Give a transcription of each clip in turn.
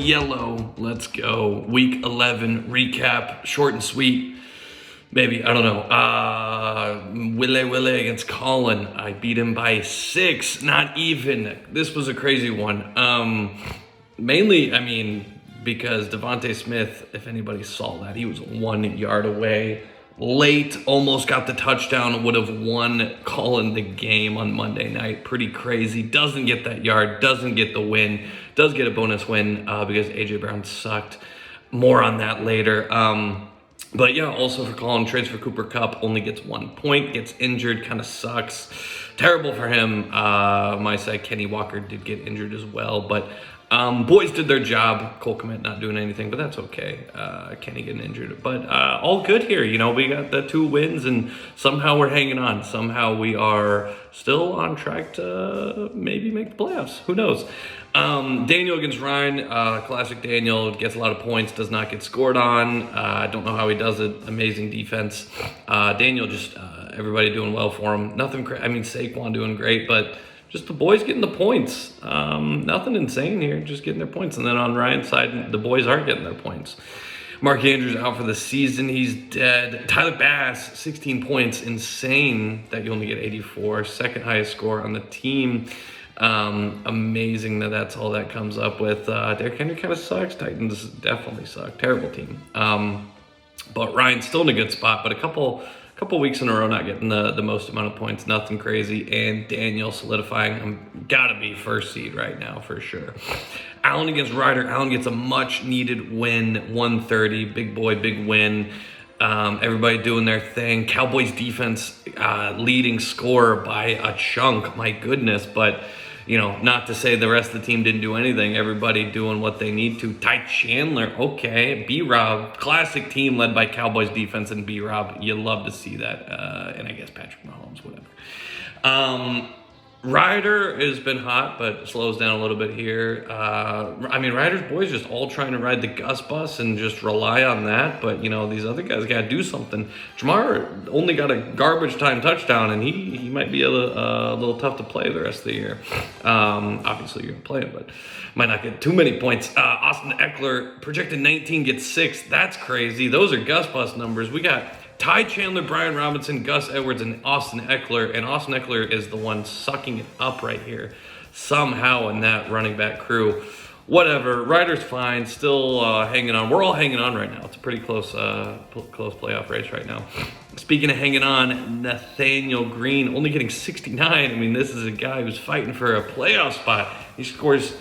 yellow. Let's go. Week 11 recap, short and sweet. Maybe, I don't know. Willie against Colin. I beat him by 6, not even. This was a crazy one. Mainly, because Devontae Smith, if anybody saw that, he was 1 yard away. Late, almost got the touchdown, would have won Colin the game on Monday night. Pretty crazy. Doesn't get that yard, doesn't get the win, does get a bonus win because A.J. Brown sucked. More on that later. But yeah, also for Colin, trades for Cooper Kupp, only gets 1 point, gets injured, kind of sucks. Terrible for him. My side, Kenny Walker did get injured as well, but boys did their job. Cole Kmet not doing anything, but that's okay. Kenny getting injured, but all good here. You know, we got the 2 wins, and somehow we're hanging on. Somehow we are still on track to maybe make the playoffs. Who knows? Daniel against Ryan, classic Daniel, gets a lot of points, does not get scored on. I don't know how he does it. Amazing defense. Daniel just everybody doing well for him. Nothing. Saquon doing great, but just the boys getting the points. Nothing insane here, just getting their points. And then on Ryan's side, the boys aren't getting their points. Mark Andrews out for the season. He's dead. Tyler Bass, 16 points. Insane that you only get 84. Second highest score on the team. Amazing that's all that comes up with. Derrick Henry kind of sucks. Titans definitely suck. Terrible team. But Ryan's still in a good spot, but a couple weeks in a row not getting the most amount of points. Nothing crazy. And Daniel solidifying. Gotta be first seed right now for sure. Allen against Ryder. Allen gets a much needed win, 130. Big boy, big win. Everybody doing their thing. Cowboys defense leading scorer by a chunk. My goodness. But, you know, not to say the rest of the team didn't do anything. Everybody doing what they need to. Ty Chandler, okay. B-Rob, classic team led by Cowboys defense and B-Rob. You love to see that. And I guess Patrick Mahomes, whatever. Ryder has been hot, but slows down a little bit here. Ryder's boys just all trying to ride the Gus bus and just rely on that. But, you know, these other guys got to do something. Jamar only got a garbage time touchdown, and he might be a little tough to play the rest of the year. Obviously, you're going to play him, but might not get too many points. Austin Eckler, projected 19, gets 6. That's crazy. Those are Gus bus numbers. We got Ty Chandler, Brian Robinson, Gus Edwards, and Austin Eckler. And Austin Eckler is the one sucking it up right here somehow in that running back crew. Whatever. Ryder's fine. Still hanging on. We're all hanging on right now. It's a pretty close playoff race right now. Speaking of hanging on, Nathaniel Greene only getting 69. This is a guy who's fighting for a playoff spot. He scores,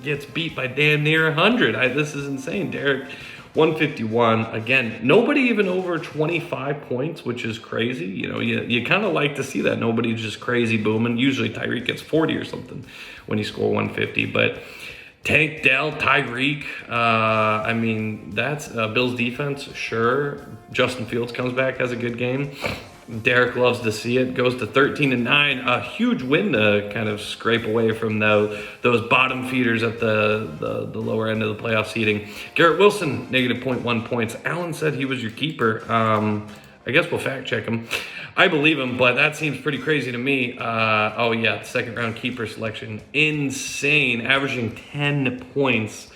gets beat by damn near 100. This is insane. Derek, 151. Again, nobody even over 25 points, which is crazy. You know, you kind of like to see that. Nobody's just crazy booming. Usually Tyreek gets 40 or something when he score 150. But Tank Dell, Tyreek, that's Bills defense, sure. Justin Fields comes back, has a good game. Derek loves to see it. Goes to 13-9. A huge win to kind of scrape away from those bottom feeders at the lower end of the playoff seeding. Garrett Wilson, negative 0.1 points. Allen said he was your keeper. I guess we'll fact check him. I believe him, but that seems pretty crazy to me. Second round keeper selection. Insane. Averaging 10 points.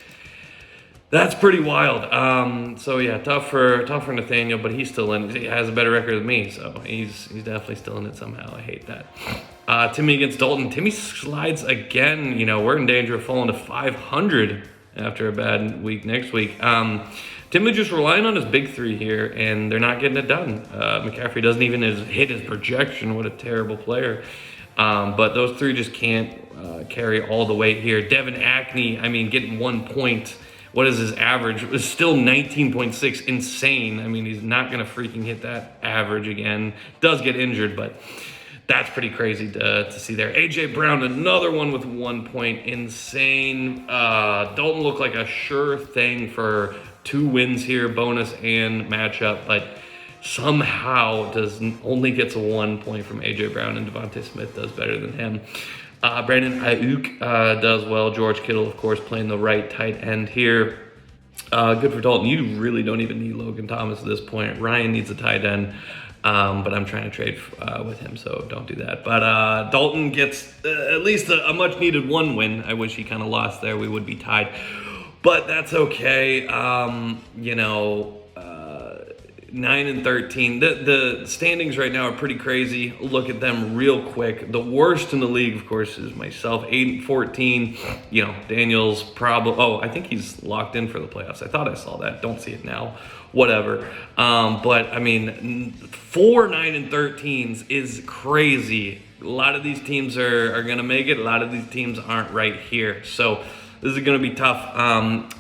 That's pretty wild. Tough for Nathaniel, but he's still in. He has a better record than me, so he's definitely still in it somehow. I hate that. Timmy against Dalton. Timmy slides again. You know, we're in danger of falling to 500 after a bad week next week. Timmy just relying on his big 3 here, and they're not getting it done. McCaffrey doesn't even hit his projection. What a terrible player. But those 3 just can't carry all the weight here. Devin Ackney, getting 1 point. What is his average? It's still 19.6. Insane. He's not going to freaking hit that average again. Does get injured, but that's pretty crazy to see there. A.J. Brown, another one with 1 point. Insane. Dalton looked like a sure thing for 2 wins here, bonus and matchup, but somehow only gets a 1 point from A.J. Brown, and Devontae Smith does better than him. Brandon Ayuk does well. George Kittle, of course, playing the right tight end here. Good for Dalton. You really don't even need Logan Thomas at this point. Ryan needs a tight end, but I'm trying to trade with him, so don't do that. But Dalton gets at least a much-needed 1 win. I wish he kind of lost there. We would be tied. but that's okay. 9-13. The standings right now are pretty crazy. Look at them real quick. The worst in the league, of course, is myself. 8-14. Daniel's probably. Oh, I think he's locked in for the playoffs. I thought I saw that. Don't see it now. Whatever. But I mean, 4 9-13s is crazy. A lot of these teams are gonna make it. A lot of these teams aren't right here. So this is going to be tough,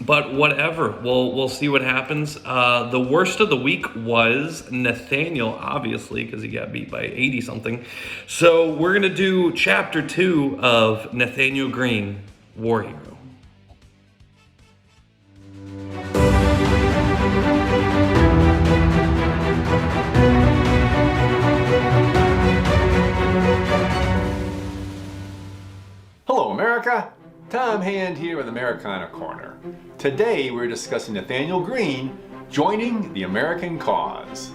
but whatever. We'll see what happens. The worst of the week was Nathaniel, obviously, because he got beat by 80-something. So we're going to do Chapter 2 of Nathaniel Greene, War Hero. Hello, America. Tom Hand here with Americana Corner. Today we're discussing Nathaniel Greene joining the American cause.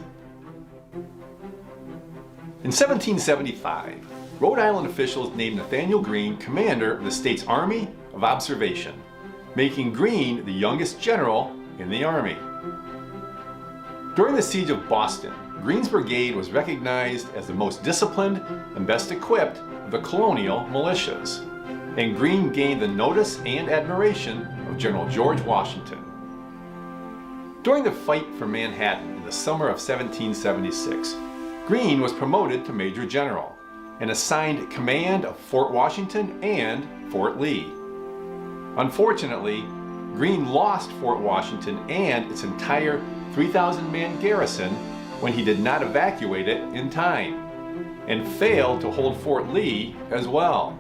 In 1775, Rhode Island officials named Nathaniel Greene commander of the state's Army of Observation, making Greene the youngest general in the Army. During the siege of Boston, Greene's brigade was recognized as the most disciplined and best equipped of the colonial militias, and Greene gained the notice and admiration of General George Washington. During the fight for Manhattan in the summer of 1776, Greene was promoted to Major General and assigned command of Fort Washington and Fort Lee. Unfortunately, Greene lost Fort Washington and its entire 3,000-man garrison when he did not evacuate it in time, and failed to hold Fort Lee as well.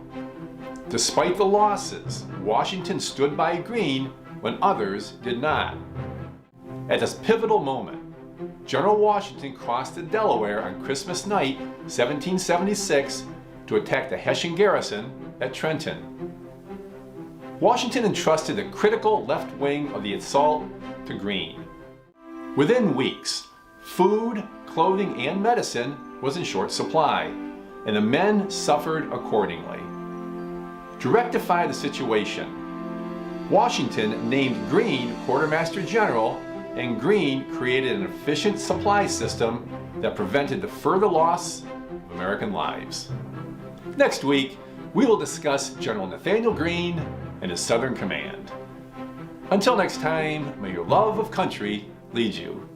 Despite the losses, Washington stood by Greene when others did not. At this pivotal moment, General Washington crossed the Delaware on Christmas night, 1776, to attack the Hessian garrison at Trenton. Washington entrusted the critical left wing of the assault to Greene. Within weeks, food, clothing, and medicine was in short supply, and the men suffered accordingly. To rectify the situation, Washington named Greene Quartermaster General, and Greene created an efficient supply system that prevented the further loss of American lives. Next week, we will discuss General Nathaniel Greene and his Southern Command. Until next time, may your love of country lead you.